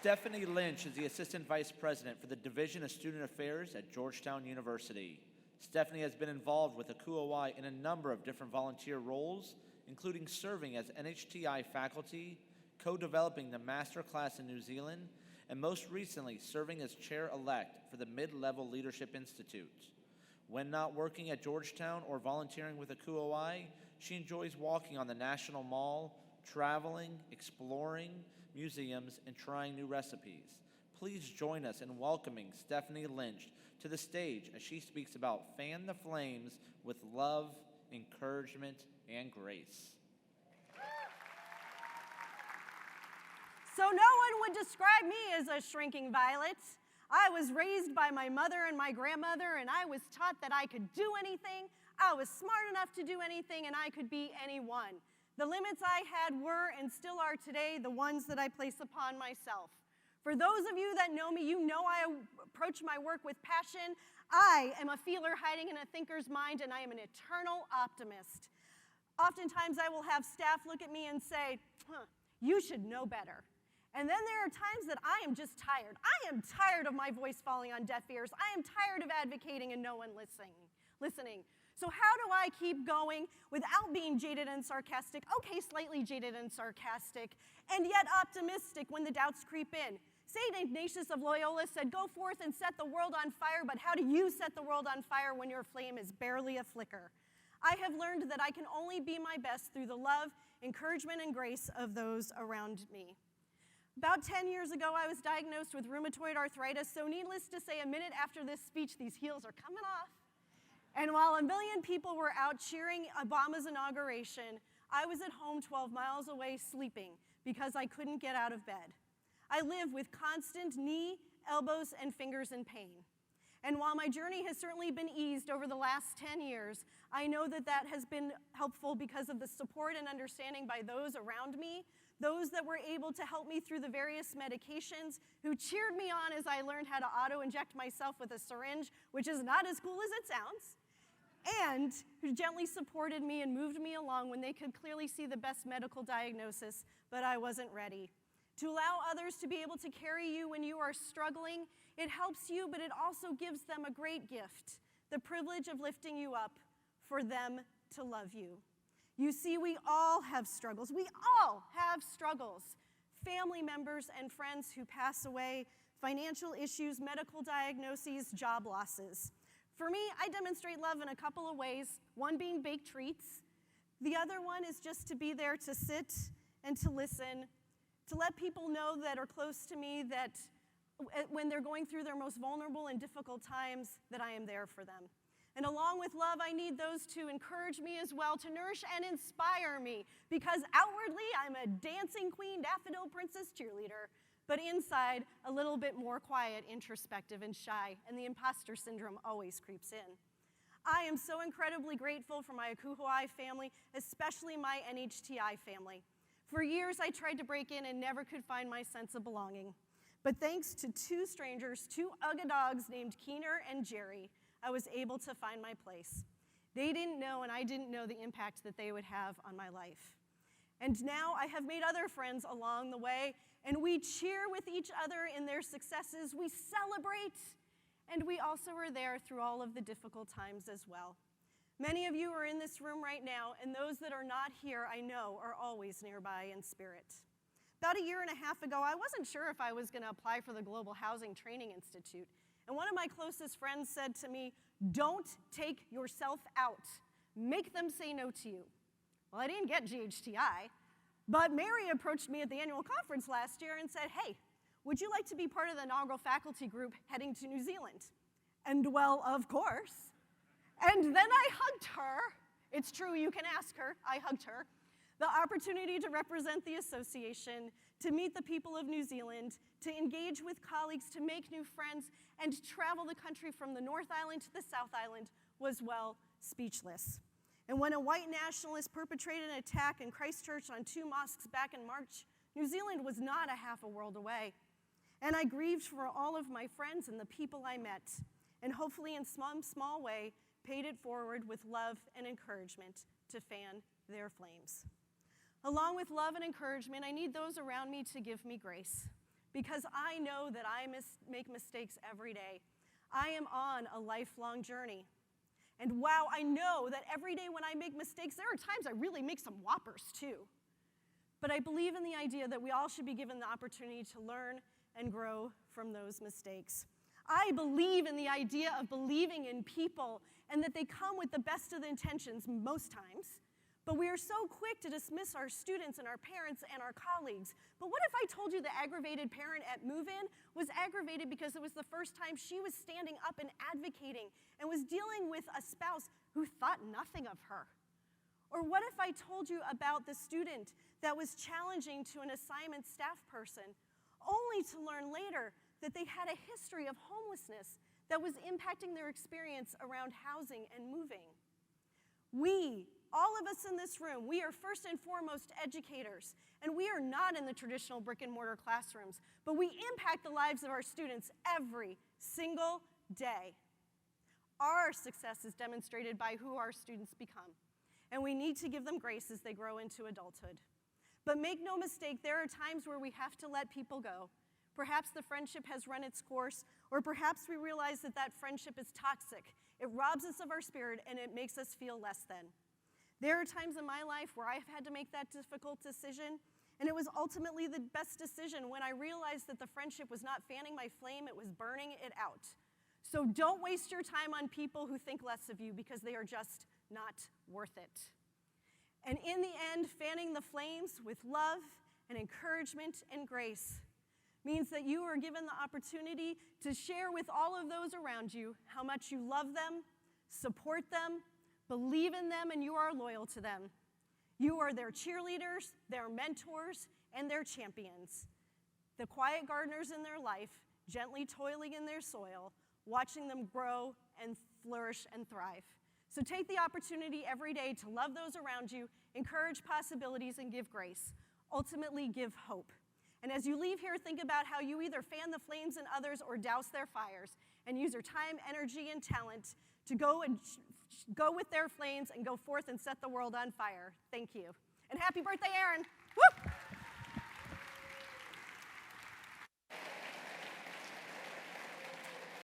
Stephanie Lynch is the Assistant Vice President for the Division of Student Affairs at Georgetown University. Stephanie has been involved with ACUHO-I in a number of different volunteer roles, including serving as NHTI faculty, co-developing the master class in New Zealand, and most recently serving as chair-elect for the Mid-Level Leadership Institute. When not working at Georgetown or volunteering with ACUHO-I, she enjoys walking on the National Mall, traveling, exploring, museums, and trying new recipes. Please join us in welcoming Stephanie Lynch to the stage as she speaks about Fan the Flames with love, encouragement, and grace. So no one would describe me as a shrinking violet. I was raised by my mother and my grandmother, and I was taught that I could do anything, I was smart enough to do anything, and I could be anyone. The limits I had were and still are today the ones that I place upon myself. For those of you that know me, you know I approach my work with passion. I am a feeler hiding in a thinker's mind, and I am an eternal optimist. Oftentimes I will have staff look at me and say, you should know better. And then there are times that I am just tired. I am tired of my voice falling on deaf ears. I am tired of advocating and no one listening. So how do I keep going without being jaded and sarcastic? Okay, slightly jaded and sarcastic, and yet optimistic when the doubts creep in. St. Ignatius of Loyola said, go forth and set the world on fire, but how do you set the world on fire when your flame is barely a flicker? I have learned that I can only be my best through the love, encouragement, and grace of those around me. About 10 years ago, I was diagnosed with rheumatoid arthritis, so needless to say, a minute after this speech, these heels are coming off. And while a million people were out cheering Obama's inauguration, I was at home 12 miles away sleeping because I couldn't get out of bed. I live with constant knee, elbows, and fingers in pain. And while my journey has certainly been eased over the last 10 years, I know that that has been helpful because of the support and understanding by those around me, those that were able to help me through the various medications, who cheered me on as I learned how to auto-inject myself with a syringe, which is not as cool as it sounds, and who gently supported me and moved me along when they could clearly see the best medical diagnosis, but I wasn't ready. To allow others to be able to carry you when you are struggling, it helps you, but it also gives them a great gift, the privilege of lifting you up for them to love you. You see, we all have struggles. We all have struggles. Family members and friends who pass away, financial issues, medical diagnoses, job losses. For me, I demonstrate love in a couple of ways, one being baked treats. The other one is just to be there to sit and to listen, to let people know that are close to me that when they're going through their most vulnerable and difficult times, that I am there for them. And along with love, I need those to encourage me as well, to nourish and inspire me, because outwardly, I'm a dancing queen, daffodil princess cheerleader, but inside, a little bit more quiet, introspective, and shy, and the imposter syndrome always creeps in. I am so incredibly grateful for my ACUHO-I family, especially my NHTI family. For years, I tried to break in and never could find my sense of belonging. But thanks to two strangers, two Ugga dogs named Keener and Jerry, I was able to find my place. They didn't know, and I didn't know the impact that they would have on my life. And now I have made other friends along the way, and we cheer with each other in their successes, we celebrate, and we also are there through all of the difficult times as well. Many of you are in this room right now, and those that are not here, I know, are always nearby in spirit. About a year and a half ago, I wasn't sure if I was going to apply for the Global Housing Training Institute, and one of my closest friends said to me, "Don't take yourself out. Make them say no to you." Well, I didn't get GHTI, but Mary approached me at the annual conference last year and said, "Hey, would you like to be part of the inaugural faculty group heading to New Zealand?" And well, of course. And then I hugged her. It's true, you can ask her. I hugged her. The opportunity to represent the association, to meet the people of New Zealand, to engage with colleagues, to make new friends, and to travel the country from the North Island to the South Island was, well, speechless. And when a white nationalist perpetrated an attack in Christchurch on 2 mosques back in March, New Zealand was not a half a world away. And I grieved for all of my friends and the people I met, and hopefully in some small way, paid it forward with love and encouragement to fan their flames. Along with love and encouragement, I need those around me to give me grace, because I know that I make mistakes every day. I am on a lifelong journey. And wow, I know that every day when I make mistakes, there are times I really make some whoppers too. But I believe in the idea that we all should be given the opportunity to learn and grow from those mistakes. I believe in the idea of believing in people and that they come with the best of the intentions most times. But we are so quick to dismiss our students and our parents and our colleagues. But what if I told you the aggravated parent at move-in was aggravated because it was the first time she was standing up and advocating and was dealing with a spouse who thought nothing of her? Or what if I told you about the student that was challenging to an assignment staff person, only to learn later that they had a history of homelessness that was impacting their experience around housing and moving? We, all of us in this room, we are first and foremost educators, and we are not in the traditional brick and mortar classrooms, but we impact the lives of our students every single day. Our success is demonstrated by who our students become, and we need to give them grace as they grow into adulthood. But make no mistake, there are times where we have to let people go. Perhaps the friendship has run its course, or perhaps we realize that that friendship is toxic. It robs us of our spirit, and it makes us feel less than. There are times in my life where I've had to make that difficult decision, and it was ultimately the best decision when I realized that the friendship was not fanning my flame, it was burning it out. So don't waste your time on people who think less of you, because they are just not worth it. And in the end, fanning the flames with love and encouragement and grace means that you are given the opportunity to share with all of those around you how much you love them, support them, believe in them, and you are loyal to them. You are their cheerleaders, their mentors, and their champions. The quiet gardeners in their life, gently toiling in their soil, watching them grow and flourish and thrive. So take the opportunity every day to love those around you, encourage possibilities, and give grace. Ultimately, give hope. And as you leave here, think about how you either fan the flames in others or douse their fires, and use your time, energy, and talent to go with their flames and go forth and set the world on fire. Thank you. And happy birthday, Aaron. Woo!